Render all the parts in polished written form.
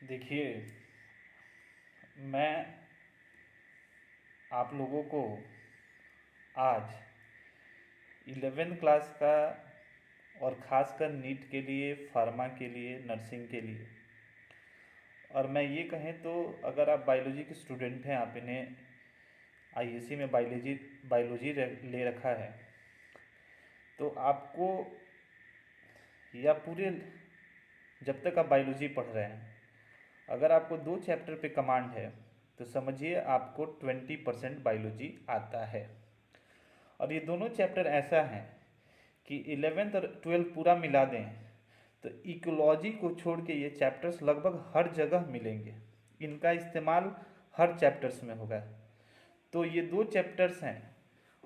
देखिए, मैं आप लोगों को आज 11th क्लास का और ख़ासकर नीट के लिए, फार्मा के लिए, नर्सिंग के लिए, और मैं ये कहें तो अगर आप बायोलॉजी के स्टूडेंट हैं, आप इन्हें आईएससी में बायोलॉजी बायोलॉजी ले रखा है, तो आपको या पूरे जब तक आप बायोलॉजी पढ़ रहे हैं, अगर आपको 2 चैप्टर पे कमांड है तो समझिए आपको 20% बायोलॉजी आता है। और ये दोनों चैप्टर ऐसा है कि 11th और 12th पूरा मिला दें तो इकोलॉजी को छोड़ के ये चैप्टर्स लगभग हर जगह मिलेंगे। इनका इस्तेमाल हर चैप्टर्स में होगा। तो ये 2 चैप्टर्स हैं,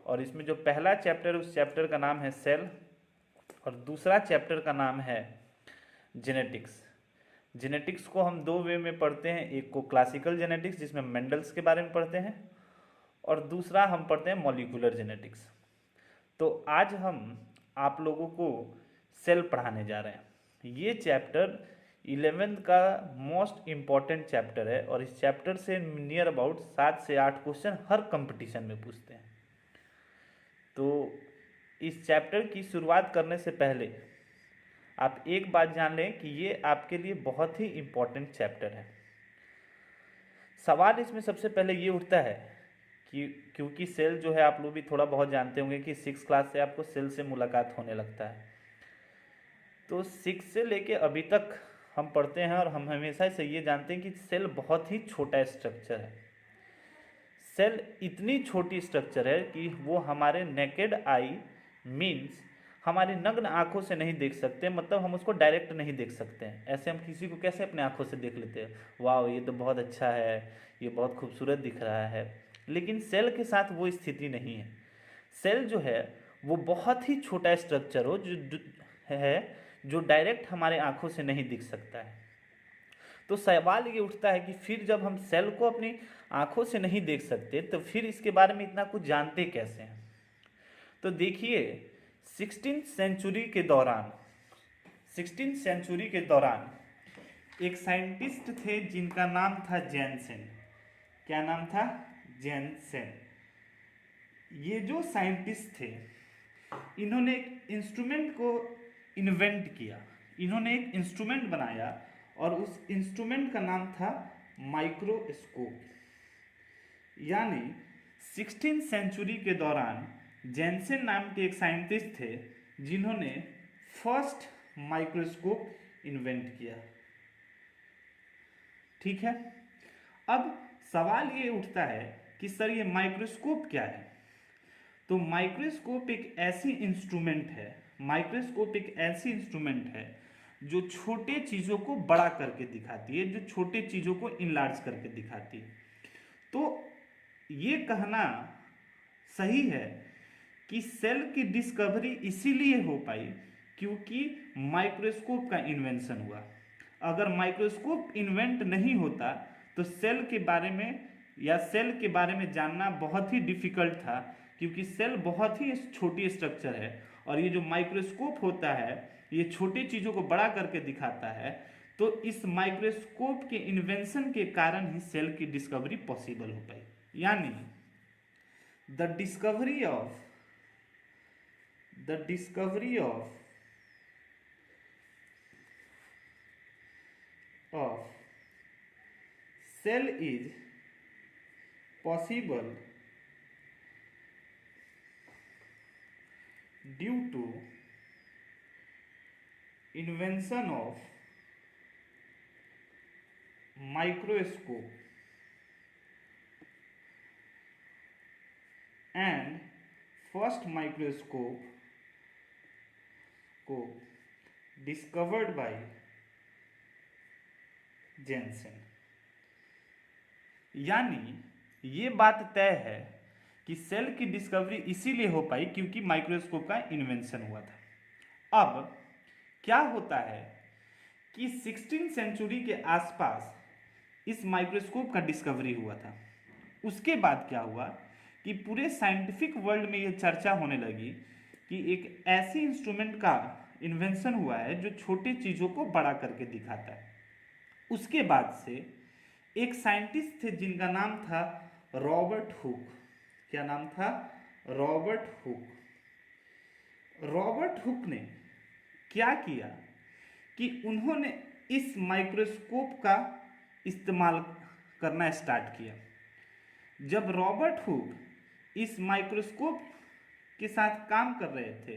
और इसमें जो पहला चैप्टर, उस चैप्टर का नाम है सेल, और दूसरा चैप्टर का नाम है जेनेटिक्स। जेनेटिक्स को हम 2 वे में पढ़ते हैं, एक को क्लासिकल जेनेटिक्स जिसमें मेंडल्स के बारे में पढ़ते हैं, और दूसरा हम पढ़ते हैं मॉलिक्यूलर जेनेटिक्स। तो आज हम आप लोगों को सेल पढ़ाने जा रहे हैं। ये चैप्टर 11th का मोस्ट इम्पॉर्टेंट चैप्टर है, और इस चैप्टर से नियर अबाउट 7 से 8 क्वेश्चन हर कंपटीशन में पूछते हैं। तो इस चैप्टर की शुरुआत करने से पहले आप एक बात जान लें कि ये आपके लिए बहुत ही इम्पोर्टेंट चैप्टर है। सवाल इसमें सबसे पहले ये उठता है कि क्योंकि सेल जो है, आप लोग भी थोड़ा बहुत जानते होंगे कि 6 क्लास से आपको सेल से मुलाकात होने लगता है। तो 6 से लेके अभी तक हम पढ़ते हैं, और हम हमेशा से ये जानते हैं कि सेल बहुत ही छोटा स्ट्रक्चर है। सेल इतनी छोटी स्ट्रक्चर है कि वो हमारे नेकेड आई मीन्स हमारी नग्न आंखों से नहीं देख सकते, मतलब हम उसको डायरेक्ट नहीं देख सकते हैं। ऐसे हम किसी को कैसे अपने आंखों से देख लेते हैं, वाह ये तो बहुत अच्छा है, ये बहुत खूबसूरत दिख रहा है। लेकिन सेल के साथ वो स्थिति नहीं है। सेल जो है वो बहुत ही छोटा स्ट्रक्चर है जो डायरेक्ट हमारे आंखों से नहीं दिख सकता है। तो सवाल ये उठता है कि फिर जब हम सेल को अपनी आंखों से नहीं देख सकते तो फिर इसके बारे में इतना कुछ जानते कैसे हैं। तो देखिए, 16th सेंचुरी के दौरान एक साइंटिस्ट थे जिनका नाम था जैनसेन। क्या नाम था? जैनसेन। ये जो साइंटिस्ट थे, इन्होंने एक इंस्ट्रूमेंट को इन्वेंट किया। इन्होंने एक इंस्ट्रूमेंट बनाया, और उस इंस्ट्रूमेंट का नाम था माइक्रोस्कोप। यानी 16th सेंचुरी के दौरान जैनसेन नाम के एक साइंटिस्ट थे जिन्होंने फर्स्ट माइक्रोस्कोप इन्वेंट किया। ठीक है। अब सवाल ये उठता है कि सर ये माइक्रोस्कोप क्या है। तो माइक्रोस्कोप एक ऐसी इंस्ट्रूमेंट है जो छोटे चीज़ों को बड़ा करके दिखाती है, जो छोटे चीज़ों को इनलार्ज करके दिखाती है। तो ये कहना सही है कि सेल की डिस्कवरी इसीलिए हो पाई क्योंकि माइक्रोस्कोप का इन्वेंशन हुआ। अगर माइक्रोस्कोप इन्वेंट नहीं होता तो सेल के बारे में जानना बहुत ही डिफिकल्ट था, क्योंकि सेल बहुत ही छोटी स्ट्रक्चर है, और ये जो माइक्रोस्कोप होता है ये छोटी चीज़ों को बड़ा करके दिखाता है। तो इस माइक्रोस्कोप के इन्वेंशन के कारण ही सेल की डिस्कवरी पॉसिबल हो पाई। यानी the discovery of cell is possible due to invention of microscope and first microscope discovered by Janssen. यानी ये बात तय है कि सेल की डिस्कवरी इसीलिए हो पाई क्योंकि माइक्रोस्कोप का इन्वेंशन हुआ था। अब क्या होता है कि 16th सेंचुरी के आसपास इस माइक्रोस्कोप का डिस्कवरी हुआ था। उसके बाद क्या हुआ कि पूरे साइंटिफिक वर्ल्ड में ये चर्चा होने लगी कि एक ऐसी इंस्ट्रूमेंट का इन्वेंशन हुआ है जो छोटी चीज़ों को बड़ा करके दिखाता है। उसके बाद से एक साइंटिस्ट थे जिनका नाम था रॉबर्ट हुक। क्या नाम था? Robert Hooke. रॉबर्ट हुक ने क्या किया कि उन्होंने इस माइक्रोस्कोप का इस्तेमाल करना स्टार्ट किया। जब रॉबर्ट हुक इस माइक्रोस्कोप के साथ काम कर रहे थे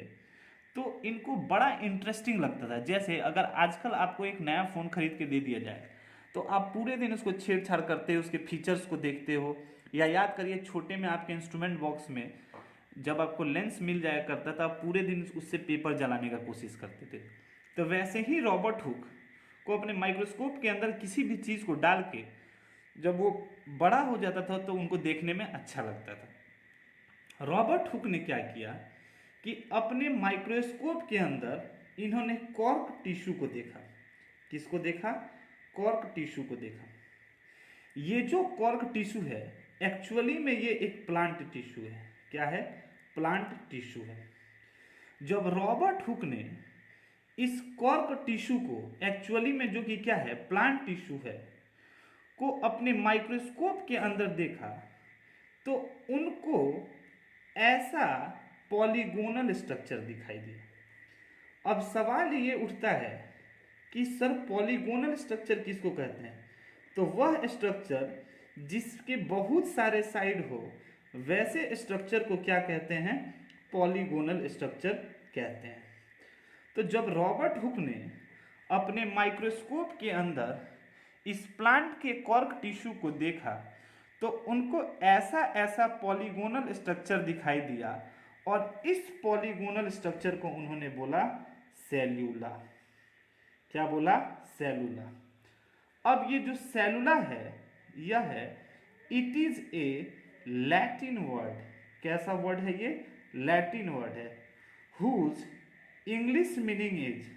तो इनको बड़ा इंटरेस्टिंग लगता था। जैसे अगर आजकल आपको एक नया फ़ोन खरीद के दे दिया जाए तो आप पूरे दिन उसको छेड़छाड़ करते हो, उसके फीचर्स को देखते हो। या याद करिए छोटे में आपके इंस्ट्रूमेंट बॉक्स में जब आपको लेंस मिल जाया करता था, आप पूरे दिन उससे पेपर जलाने का कोशिश करते थे। तो वैसे ही रॉबर्ट हुक को अपने माइक्रोस्कोप के अंदर किसी भी चीज़ को डाल के जब वो बड़ा हो जाता था तो उनको देखने में अच्छा लगता था। रॉबर्ट हुक ने क्या किया कि अपने माइक्रोस्कोप के अंदर इन्होंने कॉर्क टिश्यू को देखा। किसको देखा? कॉर्क टिश्यू को देखा। ये जो कॉर्क टिश्यू है एक्चुअली में ये एक प्लांट टिश्यू है। क्या है? प्लांट टिश्यू है। जब रॉबर्ट हुक ने इस कॉर्क टिश्यू को एक्चुअली में जो कि क्या है प्लांट टिश्यू है को अपने माइक्रोस्कोप के अंदर देखा तो उनको ऐसा पॉलीगोनल स्ट्रक्चर दिखाई दिया। अब सवाल ये उठता है कि सर पॉलीगोनल स्ट्रक्चर किसको कहते हैं? तो वह स्ट्रक्चर जिसके बहुत सारे साइड हो वैसे स्ट्रक्चर को क्या कहते हैं? पॉलीगोनल स्ट्रक्चर कहते हैं। तो जब रॉबर्ट हुक ने अपने माइक्रोस्कोप के अंदर इस प्लांट के कॉर्क टिश्यू को देखा तो उनको ऐसा ऐसा पॉलीगोनल स्ट्रक्चर दिखाई दिया और इस पॉलीगोनल स्ट्रक्चर को उन्होंने बोला सेल्यूला। क्या बोला? सेल्यूला। अब ये जो सेल्यूला है यह है it is a Latin word. कैसा वर्ड है ये? लैटिन वर्ड है। Whose English meaning is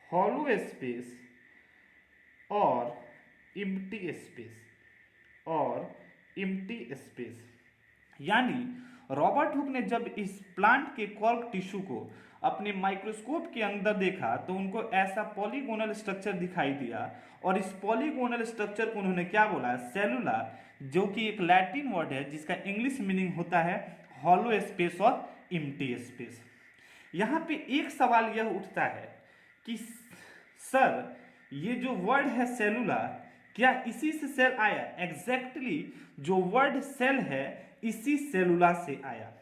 hollow space और empty space। यानी रॉबर्ट हुक ने जब इस प्लांट के कॉर्क टिश्यू को अपने माइक्रोस्कोप के अंदर देखा तो उनको ऐसा पॉलीगोनल स्ट्रक्चर दिखाई दिया और इस पॉलीगोनल स्ट्रक्चर को उन्होंने क्या बोला? सेलुला, जो कि एक लैटिन वर्ड है जिसका इंग्लिश मीनिंग होता है हॉलो स्पेस और एम्प्टी स्पेस। यहाँ पे एक सवाल यह उठता है कि सर ये जो वर्ड है सेलुला क्या इसी से सेल आया? एग्जैक्टली जो वर्ड सेल है इसी सेलुला से आया।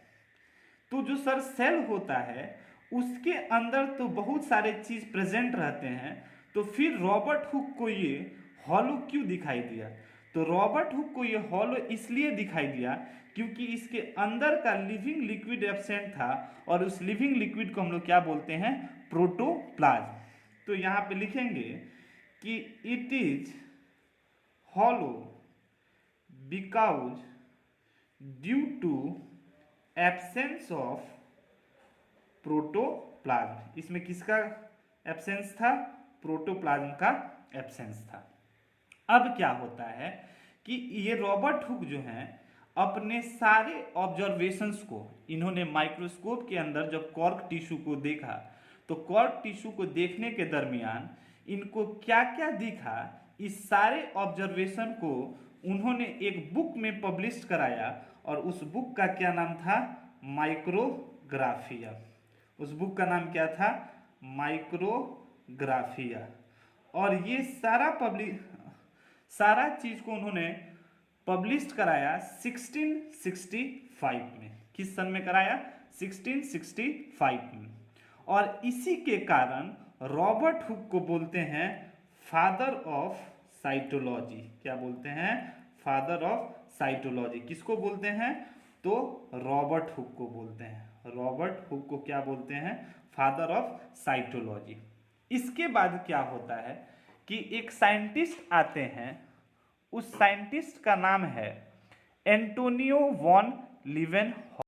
तो जो सर सेल होता है उसके अंदर तो बहुत सारे चीज प्रेजेंट रहते हैं, तो फिर रॉबर्ट हुक को ये हॉलो क्यों दिखाई दिया? तो रॉबर्ट हुक को ये हॉलो इसलिए दिखाई दिया क्योंकि इसके अंदर का लिविंग लिक्विड एब्सेंट था और उस लिविंग लिक्विड को हम लोग क्या बोलते हैं? प्रोटोप्लाज्म। तो यहाँ पे लिखेंगे कि it is hollow because due to absence of protoplasm. इसमें किसका एब्सेंस था? प्रोटोप्लाज्म का एब्सेंस था। अब क्या होता है कि ये रॉबर्ट हुक जो हैं अपने सारे ऑब्जर्वेशंस को इन्होंने माइक्रोस्कोप के अंदर जब कॉर्क टिश्यू को देखा तो कॉर्क टिश्यू को देखने के दरमियान इनको क्या क्या दिखा, इस सारे ऑब्जर्वेशन को उन्होंने एक बुक में पब्लिश कराया और उस बुक का क्या नाम था? माइक्रोग्राफिया। उस बुक का नाम क्या था? माइक्रोग्राफिया। और ये सारा चीज को उन्होंने पब्लिश कराया 1665 में। किस सन में कराया? 1665 में। और इसी के कारण रॉबर्ट हुक को बोलते हैं फादर ऑफ साइटोलॉजी। क्या बोलते हैं? Father of cytology. किसको बोलते हैं? तो रॉबर्ट हुक को बोलते हैं। रॉबर्ट हुक को क्या बोलते हैं? Father of cytology. इसके बाद क्या होता है कि एक साइंटिस्ट आते हैं, उस साइंटिस्ट का नाम है एंटोनियो वॉन लीवेनहॉफ।